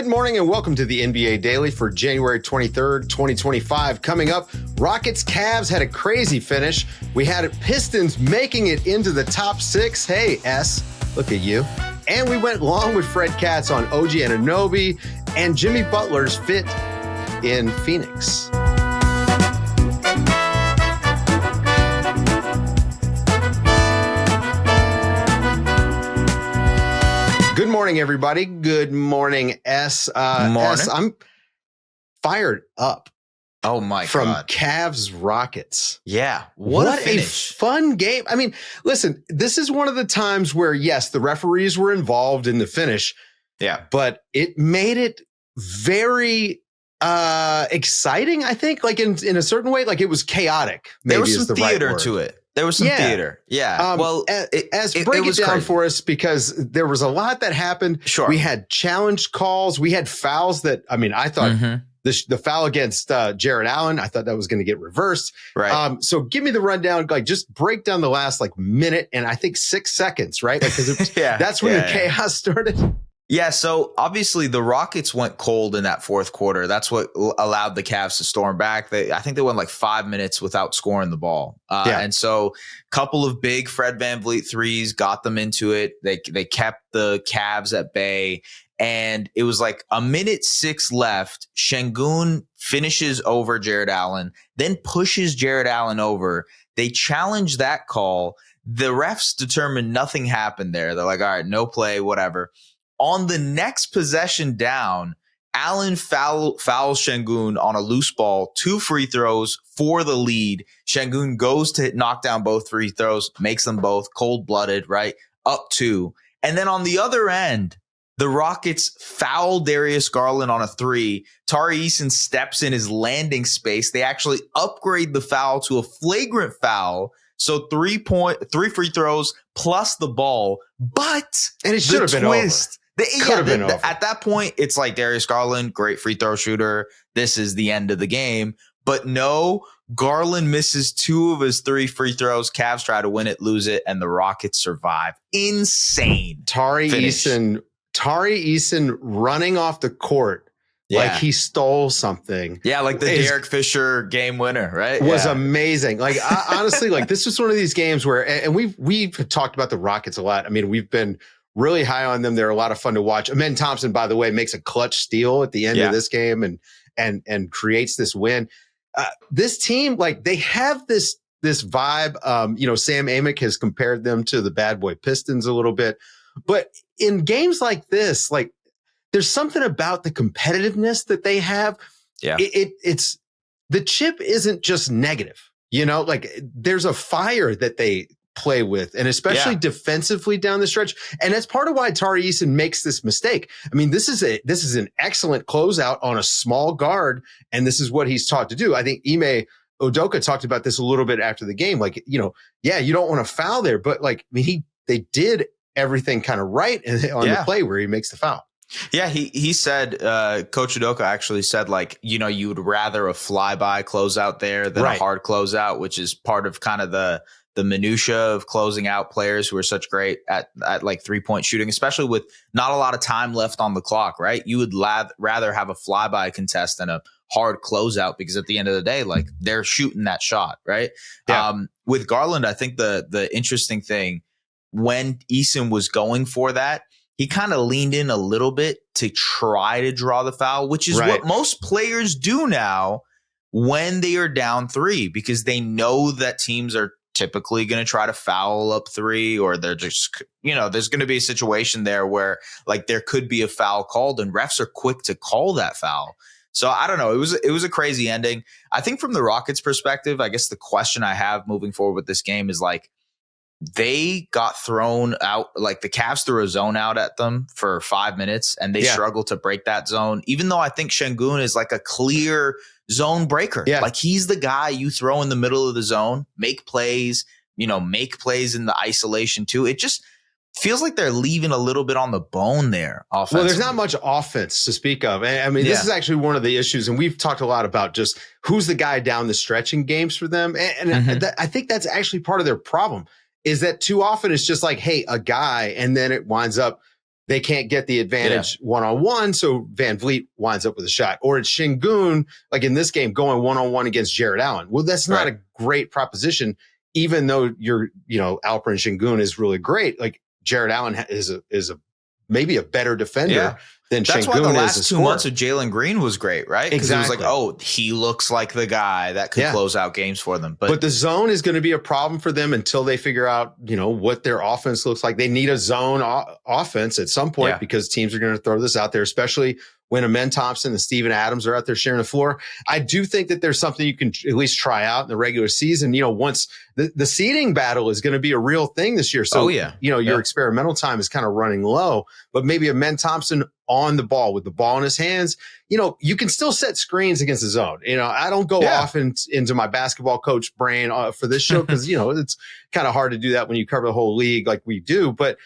Good morning and welcome to the NBA Daily for January 23rd, 2025. Coming up, Rockets Cavs had a crazy finish. We had Pistons making it into the top six. Hey, S, look at you. And we went long with Fred Katz on OG Anunoby and Jimmy Butler's fit in Phoenix. Good morning, everybody. Good morning, S. Morning. S, I'm fired up. Oh, my From God. Cavs Rockets. Yeah. What a finish. Fun game. I mean, listen, this is one of the times where, yes, the referees were involved in the finish. Yeah. But it made it very exciting, I think, like in a certain way. Like it was chaotic. There was some theater to it. There was some theater. Yeah. Well, as break it down crazy for us, because there was a lot that happened. Sure. We had challenge calls. We had fouls that, I mean, I thought the foul against Jarrett Allen, I thought that was going to get reversed. Right. So give me the rundown, like just break down the last like minute and I think 6 seconds, right? Like, cause that's when the chaos started. Yeah, so obviously the Rockets went cold in that fourth quarter. That's what allowed the Cavs to storm back. I think they went like 5 minutes without scoring the ball. And so a couple of big Fred VanVleet threes got them into it. They kept the Cavs at bay. And it was like a minute 6 left. Sengun finishes over Jarrett Allen, then pushes Jarrett Allen over. They challenge that call. The refs determined nothing happened there. They're like, all right, no play, whatever. On the next possession down, Allen fouls Sengun on a loose ball, 2 free throws for the lead. Sengun goes to knock down both free throws, makes them both cold-blooded, right? Up 2. And then on the other end, the Rockets foul Darius Garland on a 3. Tari Eason steps in his landing space. They actually upgrade the foul to a flagrant foul. So 3 free throws plus the ball. And it should have been over. At that point, it's like Darius Garland, great free throw shooter. This is the end of the game. But no, Garland misses 2 of his 3 free throws. Cavs try to win it, lose it, and the Rockets survive. Insane. Tari Eason running off the court like he stole something. Yeah, like the Derek Fisher game winner, right? Was amazing. Like honestly, like this was one of these games where, and we've talked about the Rockets a lot. I mean, we've been really high on them. They're a lot of fun to watch. Amen Thompson, by the way, makes a clutch steal at the end of this game and creates this win. This team, like they have this vibe. Sam Amick has compared them to the bad boy Pistons a little bit, but in games like this, like there's something about the competitiveness that they have. Yeah, it's the chip isn't just negative. Like there's a fire that they play with, and especially defensively down the stretch. And that's part of why Tari Eason makes this mistake. I mean, this is an excellent closeout on a small guard, and this is what he's taught to do. I think Ime Udoka talked about this a little bit after the game. Like, you don't want to foul there, but like, I mean, they did everything kind of right on the play where he makes the foul. Yeah, he said, Coach Udoka actually said, like, you would rather a flyby closeout there than a hard closeout, which is part of kind of the minutia of closing out players who are such great at like 3-point shooting, especially with not a lot of time left on the clock, right? You would rather have a flyby contest than a hard closeout, because at the end of the day, like they're shooting that shot, right? Yeah. With Garland, I think the interesting thing, when Eason was going for that, he kind of leaned in a little bit to try to draw the foul, which is what most players do now when they are down 3, because they know that teams are typically going to try to foul up 3, or they're just, there's going to be a situation there where like there could be a foul called and refs are quick to call that foul. So I don't know. It was a crazy ending. I think from the Rockets perspective, I guess the question I have moving forward with this game is like, they got thrown out, like the Cavs threw a zone out at them for 5 minutes and they struggled to break that zone, even though I think Sengun is like a clear zone breaker. Yeah. Like he's the guy you throw in the middle of the zone, make plays in the isolation too. It just feels like they're leaving a little bit on the bone there. Well, there's not much offense to speak of. I mean, this is actually one of the issues, and we've talked a lot about just who's the guy down the stretch in games for them. And I think that's actually part of their problem, is that too often it's just like, hey, a guy, and then it winds up they can't get the advantage one-on-one, so Van Vliet winds up with a shot. Or it's Sengun, like in this game, going one-on-one against Jared Allen. Well, that's not a great proposition, even though Alperen Sengun is really great. Like Jared Allen is maybe a better defender than Sengun is. That's why the last 2 months of Jalen Green was great, right? Because Exactly. it was like, oh, he looks like the guy that could close out games for them. But the zone is going to be a problem for them until they figure out, what their offense looks like. They need a zone offense at some point because teams are going to throw this out there, especially when Amen Thompson and Steven Adams are out there sharing the floor. I do think that there's something you can at least try out in the regular season. Once the seeding battle is going to be a real thing this year. So, your experimental time is kind of running low, but maybe Amen Thompson on the ball with the ball in his hands, you can still set screens against the zone. I don't go off into my basketball coach brain for this show because, it's kind of hard to do that when you cover the whole league like we do. But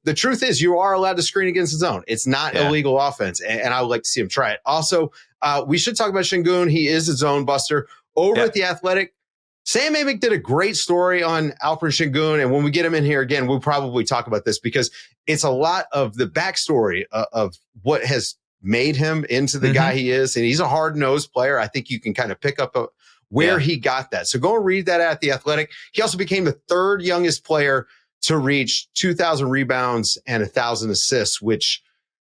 the truth is you are allowed to screen against the zone. It's not illegal offense. And I would like to see him try it. Also, we should talk about Sengun. He is a zone buster over at The Athletic. Sam Amick did a great story on Alperen Sengun, and when we get him in here again, we'll probably talk about this because it's a lot of the backstory of what has made him into the guy he is, and he's a hard-nosed player. I think you can kind of pick up where he got that. So go and read that at The Athletic. He also became the third youngest player to reach 2,000 rebounds and 1,000 assists, which,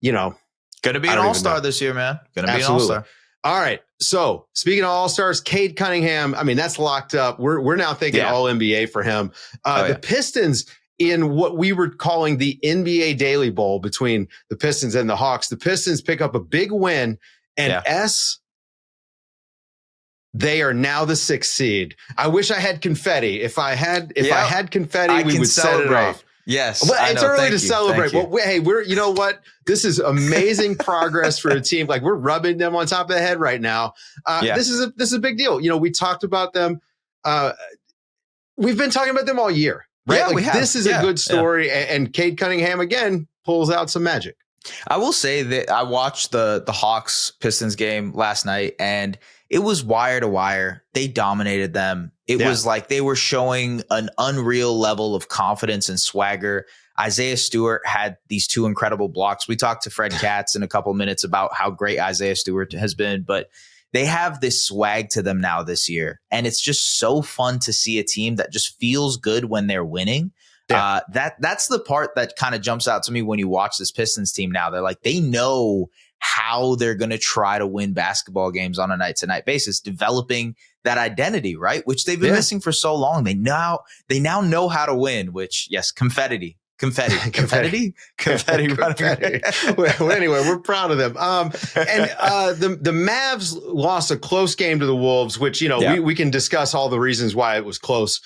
going to be an all-star this year, man. Going to be an all-star. All right. So speaking of all-stars, Cade Cunningham, that's locked up. We're now thinking all NBA for him. The Pistons in what we were calling the NBA Daily Bowl between the Pistons and the Hawks. The Pistons pick up a big win and they are now the 6th seed. I wish I had confetti. If I had confetti, we would set it off. Yes. Well, it's early to celebrate. Well, hey, you know what? This is amazing progress for a team. Like we're rubbing them on top of the head right now. This is a big deal. We talked about them. We've been talking about them all year, right? Yeah, we have. This is a good story. And Cade Cunningham again pulls out some magic. I will say that I watched the Hawks Pistons game last night and it was wire to wire. They dominated them. It was like they were showing an unreal level of confidence and swagger. Isaiah Stewart had these 2 incredible blocks. We talked to Fred Katz in a couple minutes about how great Isaiah Stewart has been, but they have this swag to them now this year. And it's just so fun to see a team that just feels good when they're winning. Yeah. That's the part that kind of jumps out to me when you watch this Pistons team now. They're like, they know how they're going to try to win basketball games on a night-to-night basis, developing that identity, right? Which they've been missing for so long. They now know how to win, which, yes, confetti. Well, anyway, we're proud of them. And the Mavs lost a close game to the Wolves, which, we can discuss all the reasons why it was close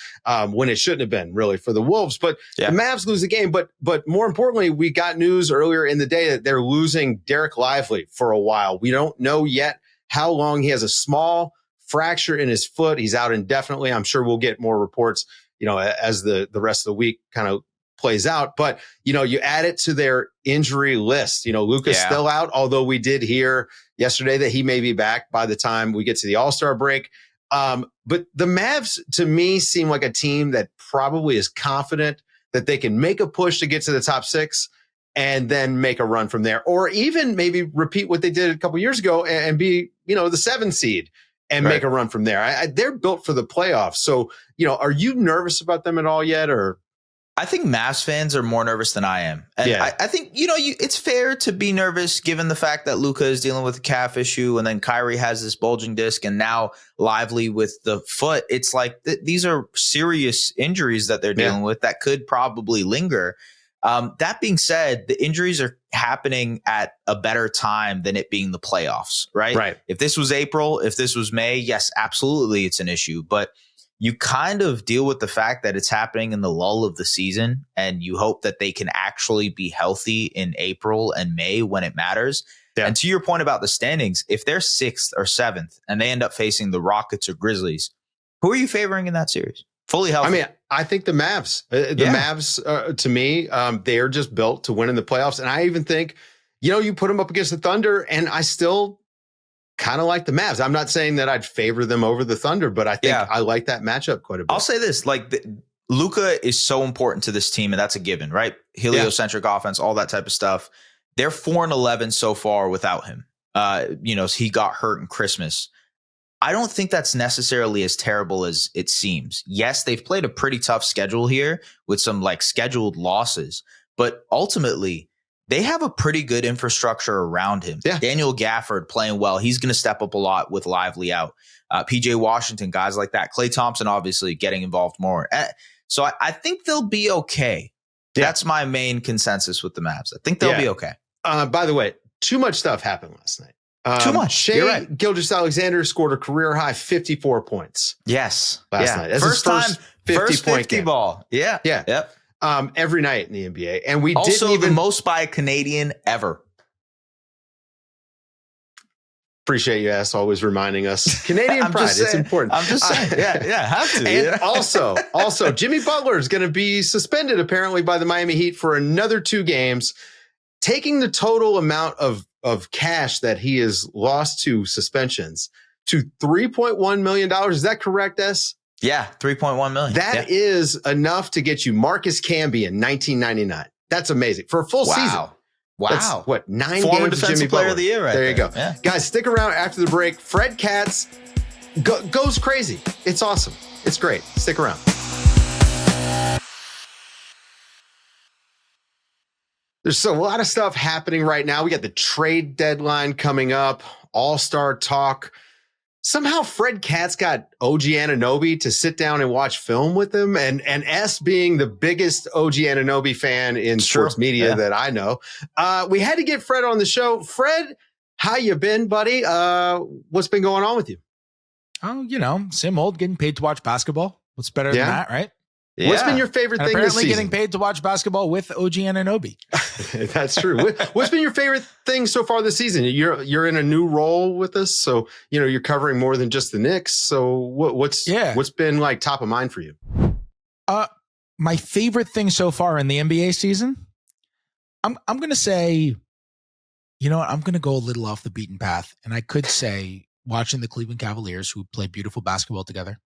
when it shouldn't have been really for the Wolves. But the Mavs lose the game. But more importantly, we got news earlier in the day that they're losing Derek Lively for a while. We don't know yet how long. He has a small fracture in his foot. He's out indefinitely. I'm sure we'll get more reports, as the rest of the week kind of plays out. But, you add it to their injury list. Luka's still out, although we did hear yesterday that he may be back by the time we get to the All-Star break. But the Mavs, to me, seem like a team that probably is confident that they can make a push to get to the top 6 and then make a run from there. Or even maybe repeat what they did a couple years ago and be, the 7 seed and make a run from there. They're built for the playoffs. So, are you nervous about them at all yet? Or I think Mavs fans are more nervous than I am. And I think, it's fair to be nervous given the fact that Luka is dealing with a calf issue and then Kyrie has this bulging disc and now Lively with the foot. It's like these are serious injuries that they're dealing with that could probably linger. That being said, the injuries are happening at a better time than it being the playoffs, right? Right. If this was April, if this was May, yes, absolutely it's an issue. But you kind of deal with the fact that it's happening in the lull of the season and you hope that they can actually be healthy in April and May when it matters. Yeah. And to your point about the standings, if they're 6th or 7th and they end up facing the Rockets or Grizzlies, who are you favoring in that series? Fully healthy. I think the Mavs. Mavs, to me, they're just built to win in the playoffs. And I even think, you put them up against the Thunder and I still kind of like the Mavs. I'm not saying that I'd favor them over the Thunder, but I think I like that matchup quite a bit. I'll say this, Luka is so important to this team, and that's a given, right? Heliocentric offense, all that type of stuff. They're 4-11 so far without him. He got hurt in Christmas. I don't think that's necessarily as terrible as it seems. Yes, they've played a pretty tough schedule here with some like scheduled losses, but ultimately they have a pretty good infrastructure around him. Yeah. Daniel Gafford playing well. He's going to step up a lot with Lively out. PJ Washington, guys like that. Klay Thompson, obviously getting involved more. So I think they'll be okay. Yeah. That's my main consensus with the Mavs. I think they'll be okay. By the way, too much stuff happened last night. Too much. Shai Gilgeous-Alexander scored a career high 54 points. Yes. Last night. That's first his first 50 game. Ball. Yeah. Yeah. Yep. Every night in the NBA. And we also didn't even the most by a Canadian ever. Appreciate you, ass, always reminding us. Canadian pride, it's important. I'm just saying. Yeah, have to. And also, Jimmy Butler is going to be suspended apparently by the Miami Heat for another 2 games, taking the total amount of cash that he has lost to suspensions to $3.1 million. Is that correct, S? Yeah, $3.1 million. That is enough to get you Marcus Camby in 1999. That's amazing. For a full season. Wow. That's, what, 9 Former games of Jimmy player Butler. Of the year right there. You go. Yeah. Guys, stick around after the break. Fred Katz goes crazy. It's awesome. It's great. Stick around. There's a lot of stuff happening right now. We got the trade deadline coming up, all-star talk. Somehow Fred Katz got OG Anunoby to sit down and watch film with him. And S being the biggest OG Anunoby fan in sports media that I know. We had to get Fred on the show. Fred, how you been, buddy? What's been going on with you? Oh, same old, getting paid to watch basketball. What's better than that, right? Yeah. What's been your favorite thing this season? Apparently getting paid to watch basketball with OG Anunoby. That's true. What's been your favorite thing so far this season? You're in a new role with us, so you're covering more than just the Knicks. So what's been like top of mind for you? My favorite thing so far in the NBA season, I'm going to say, I'm going to go a little off the beaten path, and I could say watching the Cleveland Cavaliers, who play beautiful basketball together.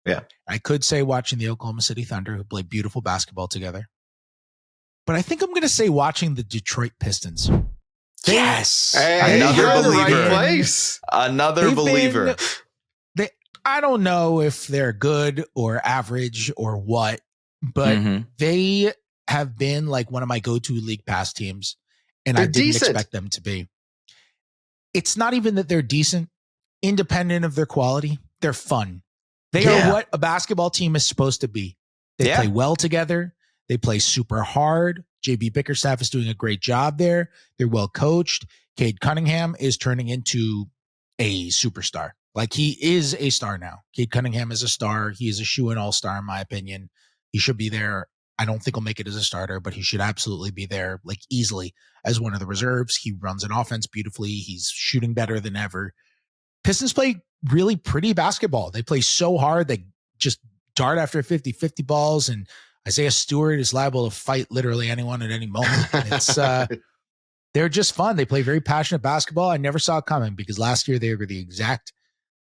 Yeah. I could say watching the Oklahoma City Thunder, who play beautiful basketball together. But I think I'm going to say watching the Detroit Pistons. Yes. Another believer. Right place. Another believer. I don't know if they're good or average or what, but they have been like one of my go-to league pass teams. And I didn't expect them to be. It's not even that they're decent, independent of their quality. They're fun. They are what a basketball team is supposed to be. They play well together. They play super hard. JB Bickerstaff is doing a great job there. They're well coached. Cade Cunningham is turning into a superstar. Like, he is a star now. Cade Cunningham is a star. He is a shoe-in all-star, in my opinion. He should be there. I don't think he'll make it as a starter, but he should absolutely be there, like, easily as one of the reserves. He runs an offense beautifully. He's shooting better than ever. Pistons play really pretty basketball. They play so hard. They just dart after 50-50 balls, and Isaiah Stewart is liable to fight literally anyone at any moment. It's they're just fun. They play very passionate basketball. I never saw it coming because last year they were the exact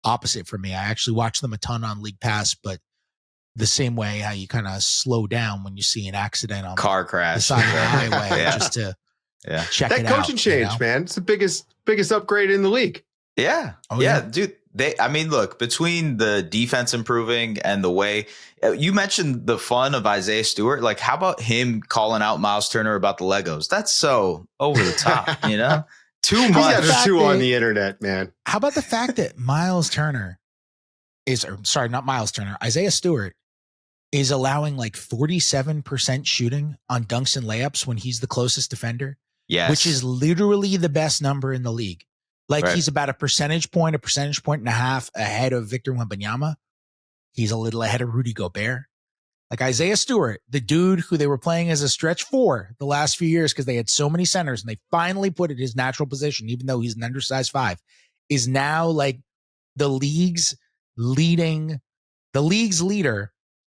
opposite for me. I actually watched them a ton on League Pass, but the same way how you kind of slow down when you see an accident on car crash the side of the highway just to check it out. That coaching change, man. It's the biggest upgrade in the league. Yeah. Dude. Look, between the defense improving and the way you mentioned the fun of Isaiah Stewart, like, how about him calling out Miles Turner about the Legos? That's so over the top, Too much. He's too on the internet, man. How about the fact that Isaiah Stewart is allowing like 47% shooting on dunks and layups when he's the closest defender? Yes. Which is literally the best number in the league. Like, he's about a percentage point and a half ahead of Victor Wembanyama. He's a little ahead of Rudy Gobert. Like, Isaiah Stewart, the dude who they were playing as a stretch 4 the last few years because they had so many centers and they finally put it in his natural position, even though he's an undersized 5, is now like the league's leader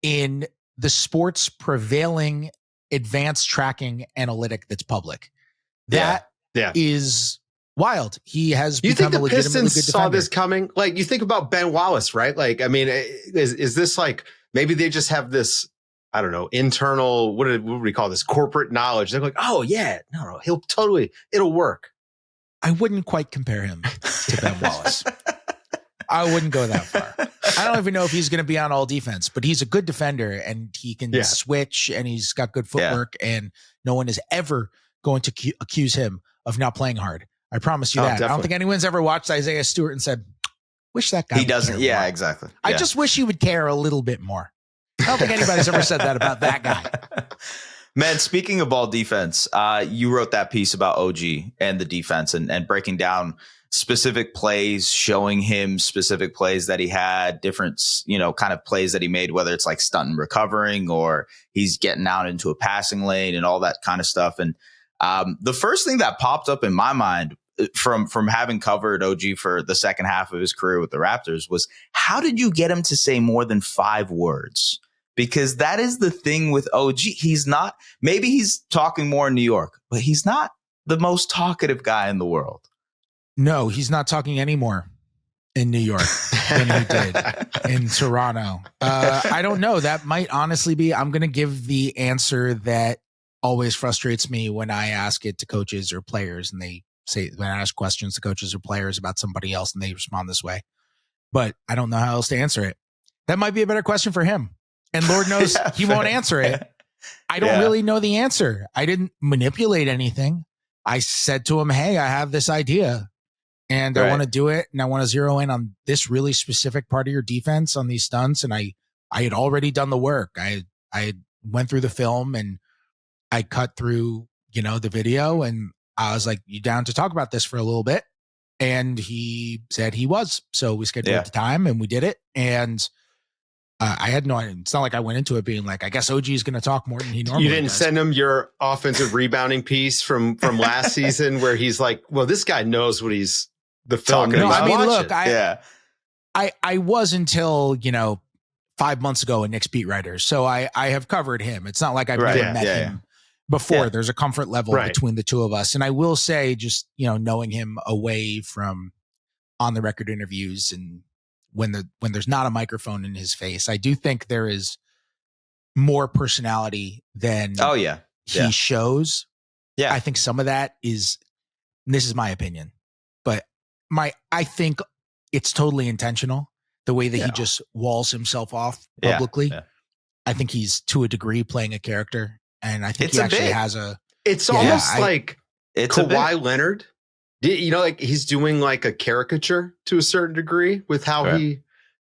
in the sport's prevailing advanced tracking analytic that's public. That is wild. He has become a legitimately good defender. You think the Pistons saw this coming? Like, you think about Ben Wallace, right? Like, I mean, is this like, maybe they just have this I don't know, internal, what would we call this? Corporate knowledge. They're like, oh yeah, no, it'll work. I wouldn't quite compare him to Ben Wallace. I wouldn't go that far. I don't even know if he's going to be on all defense, but he's a good defender and he can switch and he's got good footwork and no one is ever going to accuse him of not playing hard. I promise you that. Definitely. I don't think anyone's ever watched Isaiah Stewart and said, wish that guy he doesn't. Yeah, more. Exactly. Yeah. I just wish he would care a little bit more. I don't think anybody's ever said that about that guy. Man, speaking of ball defense, you wrote that piece about OG and the defense and breaking down specific plays, showing him specific plays that he had, different, kind of plays that he made, whether it's like stunt and recovering or he's getting out into a passing lane and all that kind of stuff. And the first thing that popped up in my mind from having covered OG for the second half of his career with the Raptors was, how did you get him to say more than 5 words? Because that is the thing with OG. Maybe he's talking more in New York, but he's not the most talkative guy in the world. No, he's not talking anymore in New York than he did in Toronto. I don't know. That might honestly be, I'm going to give the answer that always frustrates me when I ask it to coaches or players and they say, when I ask questions to coaches or players about somebody else and they respond this way, but I don't know how else to answer it. That might be a better question for him. And Lord knows he won't answer it. I don't really know the answer. I didn't manipulate anything. I said to him, hey, I have this idea. And I want to do it. And I want to zero in on this really specific part of your defense on these stunts. And I had already done the work. I went through the film and I cut through, the video. And I was like, you down to talk about this for a little bit? And he said he was. So we scheduled the time and we did it. And I had no idea. It's not like I went into it being like, I guess OG is going to talk more than he normally does. You didn't send him your offensive rebounding piece from last season where he's like, well, this guy knows what he's the film. No, I mean, look, I was until, 5 months ago a Knicks beat writer. So I have covered him. It's not like I've never met him before. Yeah. There's a comfort level between the two of us. And I will say just, knowing him away from on the record interviews and when there's not a microphone in his face, I do think there is more personality than he shows. Yeah. I think some of that is, and this is my opinion, but I think it's totally intentional. The way that he just walls himself off publicly. Yeah. I think he's to a degree playing a character. And I think he actually has a, it's almost like Kawhi Leonard. Like he's doing like a caricature to a certain degree with how he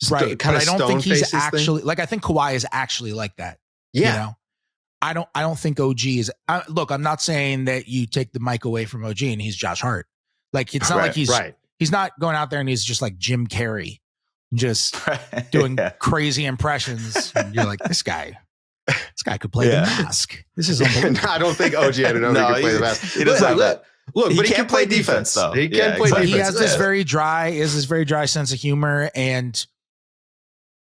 kind of I don't think he's actually like, I think Kawhi is actually like that. Yeah. I don't think OG is, look, I'm not saying that you take the mic away from OG and he's Josh Hart. Like, it's not like he's not going out there and he's just like Jim Carrey, just doing crazy impressions. And you're like, this guy could play the mask. This is unbelievable. I don't think OG Anunoby could play the mask. He doesn't have that. Look, but he can play defense though. He can play defense. He has this very dry sense of humor, and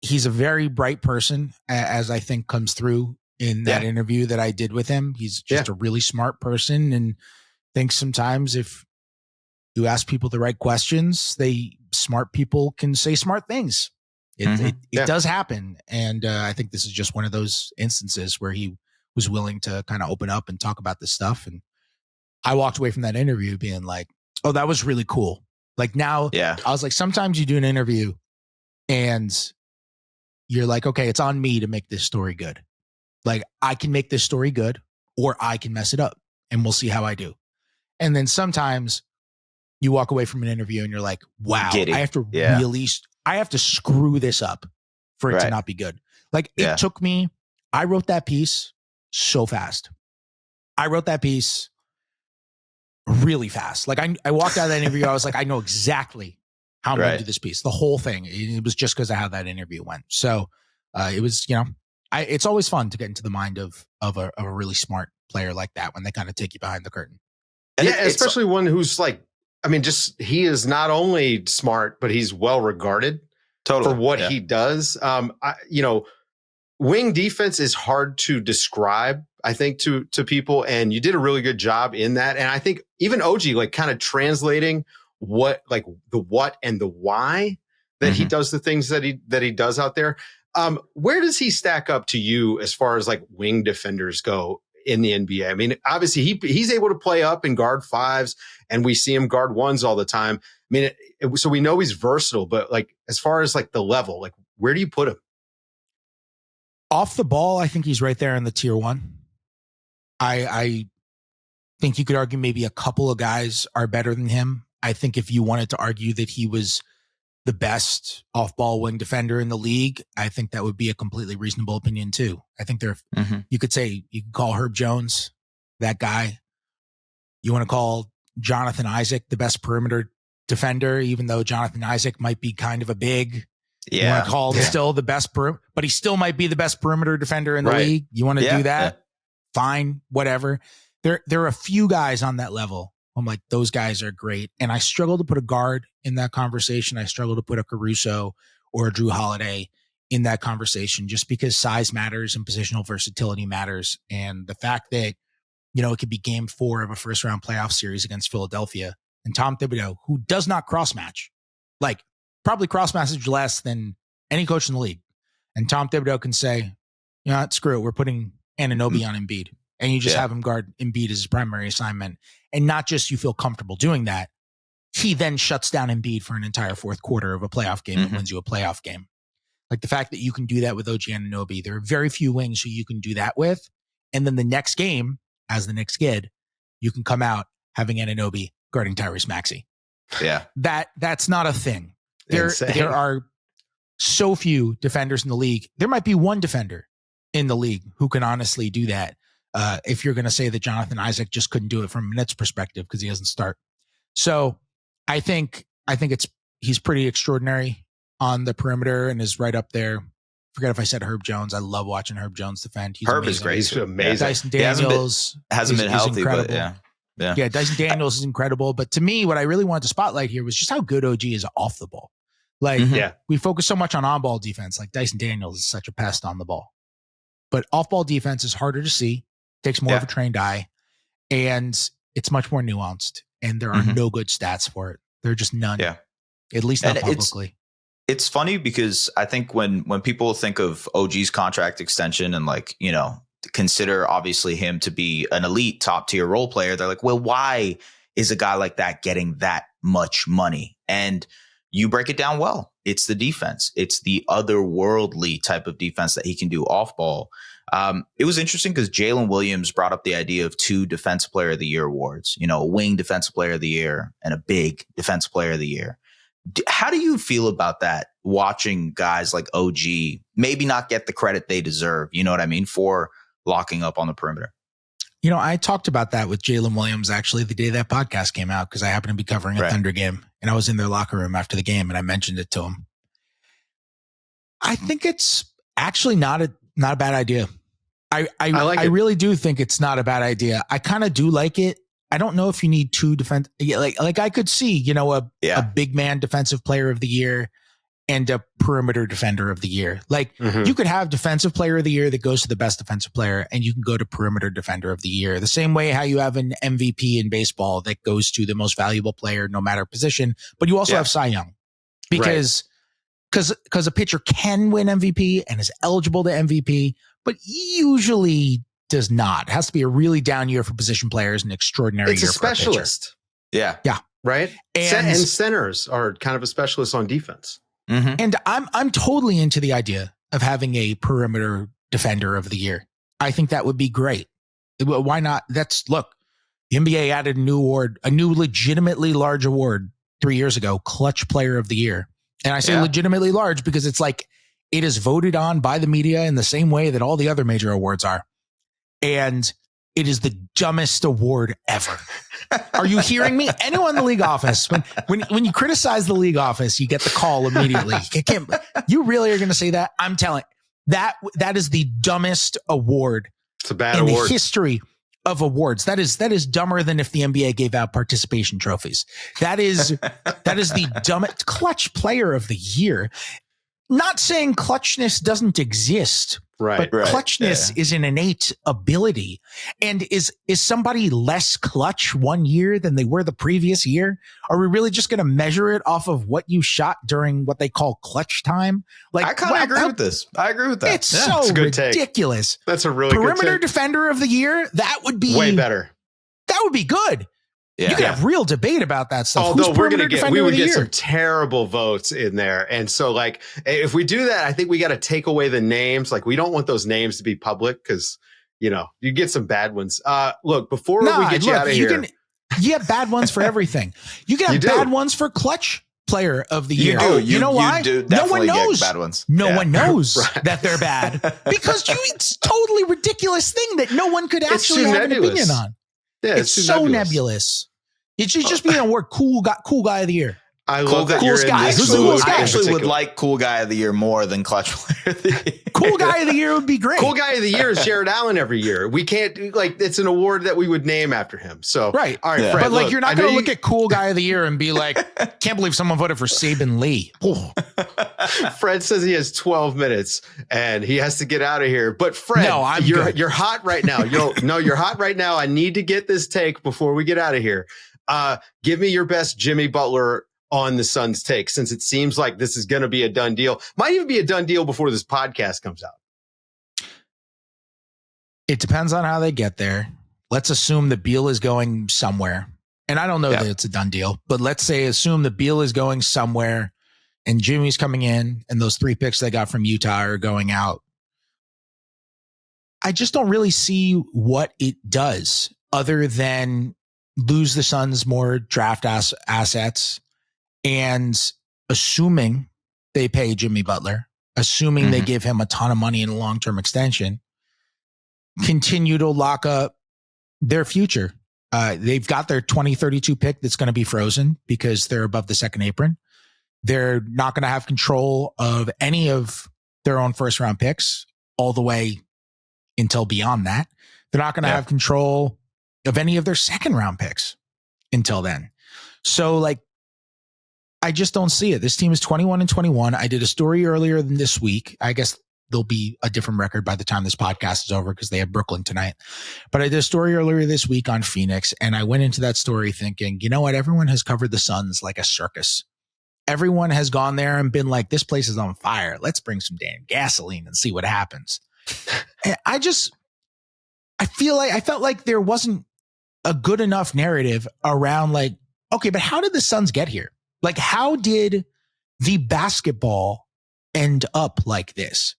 he's a very bright person, as I think comes through in that interview that I did with him. He's just a really smart person, and thinks sometimes if you ask people the right questions, smart people can say smart things. It does happen. And I think this is just one of those instances where he was willing to kind of open up and talk about this stuff. And I walked away from that interview being like, oh, that was really cool. Like now, I was like, sometimes you do an interview and you're like, okay, it's on me to make this story good. Like I can make this story good or I can mess it up and we'll see how I do. And then sometimes you walk away from an interview and you're like, wow, I have to I have to screw this up for it to not be good. Like it took me, I wrote that piece so fast. I wrote that piece really fast. Like I walked out of that interview. I was like, I know exactly how I'm going to do this piece. The whole thing. It was just because of how that interview went. So it was, it's always fun to get into the mind of a really smart player like that when they kind of take you behind the curtain. And especially one who's like, I mean, he is not only smart, but he's well regarded for what he does. Wing defense is hard to describe, I think, to people, and you did a really good job in that. And I think even OG, like kind of translating the what and the why that he does the things that he does out there. Where does he stack up to you as far as like wing defenders go in the NBA? I mean, obviously he's able to play up and guard fives, and we see him guard ones all the time. I mean, so we know he's versatile, but like as far as like the level, like where do you put him? Off the ball, I think he's right there in the tier 1. I think you could argue maybe a couple of guys are better than him. I think if you wanted to argue that he was the best off-ball wing defender in the league, I think that would be a completely reasonable opinion too. I think you could say, you could call Herb Jones that guy. You want to call Jonathan Isaac the best perimeter defender, even though Jonathan Isaac might be kind of a big. Yeah. You want to call him still the best, but he still might be the best perimeter defender in the league. You want to do that? Yeah. Fine, whatever. There are a few guys on that level. I'm like, those guys are great. And I struggle to put a guard in that conversation. I struggle to put a Caruso or a Drew Holiday in that conversation, just because size matters and positional versatility matters. And the fact that, it could be game 4 of a first round playoff series against Philadelphia, and Tom Thibodeau, who does not cross match, like probably cross match less than any coach in the league. And Tom Thibodeau can say, screw it. We're putting Anunoby on Embiid. And you just have him guard Embiid as his primary assignment. And not just you feel comfortable doing that, he then shuts down Embiid for an entire fourth quarter of a playoff game and wins you a playoff game. Like the fact that you can do that with OG Anunoby, there are very few wings who you can do that with. And then the next game, as the Knicks kid, you can come out having Anunoby guarding Tyrese Maxey. Yeah. That's not a thing. There are so few defenders in the league. There might be one defender in the league who can honestly do that. If you're going to say that Jonathan Isaac just couldn't do it from a Nets perspective because he doesn't start. So I think he's pretty extraordinary on the perimeter and is right up there. Forget if I said Herb Jones. I love watching Herb Jones defend. Herb is great. He's amazing. Dyson Daniels hasn't been healthy, incredible. but yeah. Dyson Daniels is incredible. But to me, what I really wanted to spotlight here was just how good OG is off the ball. Like we focus so much on ball defense. Like Dyson Daniels is such a pest on the ball, but off ball defense is harder to see. Takes more of a trained eye, and it's much more nuanced, and there are no good stats for it. There are just none. Yeah. At least not publicly. It's funny because I think when people think of OG's contract extension and consider obviously him to be an elite top tier role player, they're like, well, why is a guy like that getting that much money? And you break it down well. It's the defense. It's the otherworldly type of defense that he can do off ball. It was interesting because Jalen Williams brought up the idea of 2 Defensive Player of the Year awards, a wing Defensive Player of the Year and a big Defensive Player of the Year. How do you feel about that? Watching guys like OG maybe not get the credit they deserve, you know what I mean, for locking up on the perimeter. I talked about that with Jalen Williams actually the day that podcast came out because I happened to be covering a Thunder game and I was in their locker room after the game and I mentioned it to him. I think it's actually not a bad idea. I like it. Really do think it's not a bad idea. I kind of do like it. I don't know if you need 2 defense. Like I could see, a big man Defensive Player of the Year and a perimeter defender of the year. Like you could have Defensive Player of the Year that goes to the best defensive player, and you can go to perimeter defender of the year. The same way how you have an MVP in baseball that goes to the most valuable player, no matter position, but you also have Cy Young because a pitcher can win MVP and is eligible to MVP, but usually does not. It has to be a really down year for position players and extraordinary year for a specialist. Yeah. Right. And centers are kind of a specialist on defense. And I'm totally into the idea of having a perimeter defender of the year. I think that would be great. Why not? Look, the NBA added a new award, a new legitimately large award 3 years ago, Clutch Player of the Year. And I say legitimately large because it's like it is voted on by the media in the same way that all the other major awards are. And it is the dumbest award ever. Are you hearing me? Anyone in the league office, when you criticize the league office, you get the call immediately. You really are going to say that? I'm telling that is the dumbest award. It's a bad award in the history of awards. That is dumber than if the NBA gave out participation trophies. That is the dumbest. Clutch Player of the Year. Not saying clutchness doesn't exist But clutchness is an innate ability. And is somebody less clutch one year than they were the previous year? Are we really just going to measure it off of what you shot during what they call clutch time? Like, I kind of agree with this. I agree with that. It's so ridiculous. Take. That's a really perimeter good defender of the year. That would be way better. That would be good. Yeah. You could have real debate about that stuff. Although we would get some terrible votes in there. And so like, if we do that, I think we got to take away the names. Like we don't want those names to be public because, you know, you get some bad ones. Look, before we get you out of here. You have bad ones for everything. You can have bad ones for clutch player of the year. You know why? No one knows bad ones. No one knows that they're bad because it's a totally ridiculous thing that no one could actually have an opinion on. Yeah, it's so nebulous. It should just be a word. Cool guy of the year. I love that coolest guy. Who's the coolest guy? I actually would like cool guy of the year more than clutch player of the year. Cool guy of the year would be great. Cool guy of the year is Jared Allen every year. We can't like it's an award that we would name after him. So right, all right, Fred, but like you're not going to look at cool guy of the year and be like, can't believe someone voted for Saban Lee. Fred says he has 12 minutes and he has to get out of here. But Fred, you're hot right now. You're hot right now. I need to get this take before we get out of here. Give me your best Jimmy Butler on the Suns take, since it seems like this is going to be a done deal. Might even be a done deal before this podcast comes out. It depends on how they get there. Let's assume that Beal is going somewhere. And I don't know that it's a done deal, but let's assume that Beal is going somewhere and Jimmy's coming in and those 3 picks they got from Utah are going out. I just don't really see what it does other than lose the Suns more draft assets. And assuming they pay Jimmy Butler, assuming they give him a ton of money in a long-term extension, continue to lock up their future. They've got their 2032 pick that's going to be frozen because they're above the second apron. They're not going to have control of any of their own first-round picks all the way until beyond that. They're not going to have control of any of their second-round picks until then. So, like, I just don't see it. This team is 21-21. I did a story earlier than this week. I guess there'll be a different record by the time this podcast is over because they have Brooklyn tonight. But I did a story earlier this week on Phoenix, and I went into that story thinking, you know what? Everyone has covered the Suns like a circus. Everyone has gone there and been like, this place is on fire. Let's bring some damn gasoline and see what happens. And I felt like there wasn't a good enough narrative around like, okay, but how did the Suns get here? Like, how did the basketball end up like this?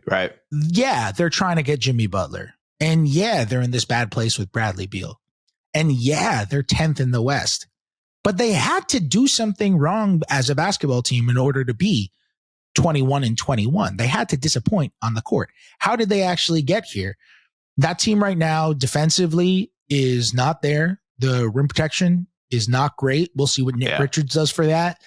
Right. Yeah, they're trying to get Jimmy Butler. And yeah, they're in this bad place with Bradley Beal. And yeah, they're 10th in the West. But they had to do something wrong as a basketball team in order to be 21-21. They had to disappoint on the court. How did they actually get here? That team right now defensively is not there. The rim protection is not great. We'll see what Nick Richards does for that.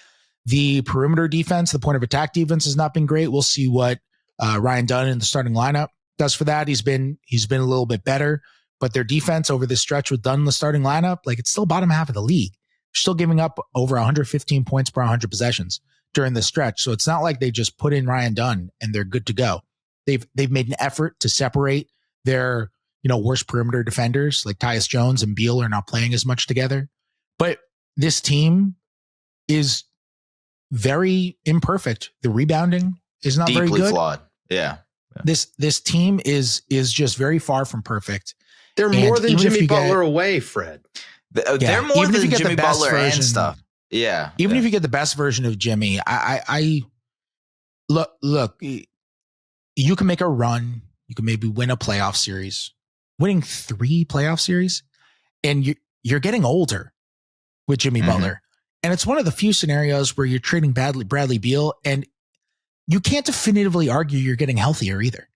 The perimeter defense, the point of attack defense has not been great. We'll see what Ryan Dunn in the starting lineup does for that. He's been a little bit better, but their defense over this stretch with Dunn in the starting lineup, like it's still bottom half of the league. Still giving up over 115 points per 100 possessions during this stretch. So it's not like they just put in Ryan Dunn and they're good to go. They've made an effort to separate their worst perimeter defenders like Tyus Jones and Beal are not playing as much together. But this team is very imperfect. The rebounding is not deeply very good. Flawed. Yeah. This team is just very far from perfect. They're more than Jimmy Butler away, Fred. They're more than Jimmy Butler and stuff. Yeah. Even if you get the best version of Jimmy, I look, you can make a run. You can maybe win a playoff series. Winning 3 playoff series, and you're getting older with Jimmy Butler. And it's one of the few scenarios where you're trading Bradley Beal, and you can't definitively argue you're getting healthier either.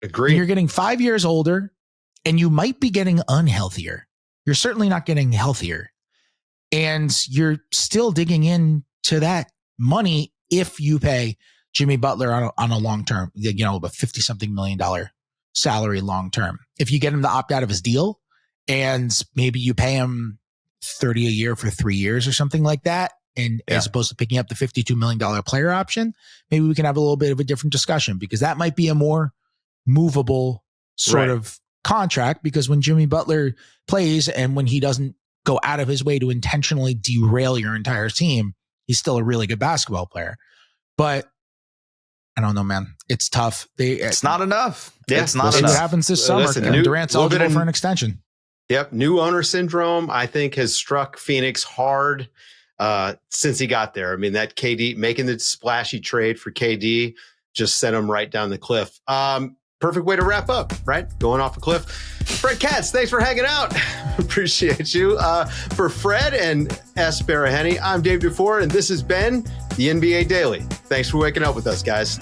Agree. You're getting 5 years older, and you might be getting unhealthier. You're certainly not getting healthier. And you're still digging into that money if you pay Jimmy Butler on a long-term, a $50-something million salary long-term. If you get him to opt out of his deal and maybe you pay him $30 a year for 3 years or something like that, and as opposed to picking up the $52 million player option, maybe we can have a little bit of a different discussion because that might be a more movable sort of contract, because when Jimmy Butler plays and when he doesn't go out of his way to intentionally derail your entire team, he's still a really good basketball player. But I don't know, man. It's tough. It's not enough. Yeah, it's not See enough. what happens this summer. Durant's eligible for an extension. Yep. New owner syndrome, I think, has struck Phoenix hard since he got there. I mean, that KD making the splashy trade for KD just sent him right down the cliff. Perfect way to wrap up, right? Going off a cliff. Fred Katz, thanks for hanging out. Appreciate you. For Fred and Es Baraheni, I'm Dave DuFour, and this has been the NBA Daily. Thanks for waking up with us, guys.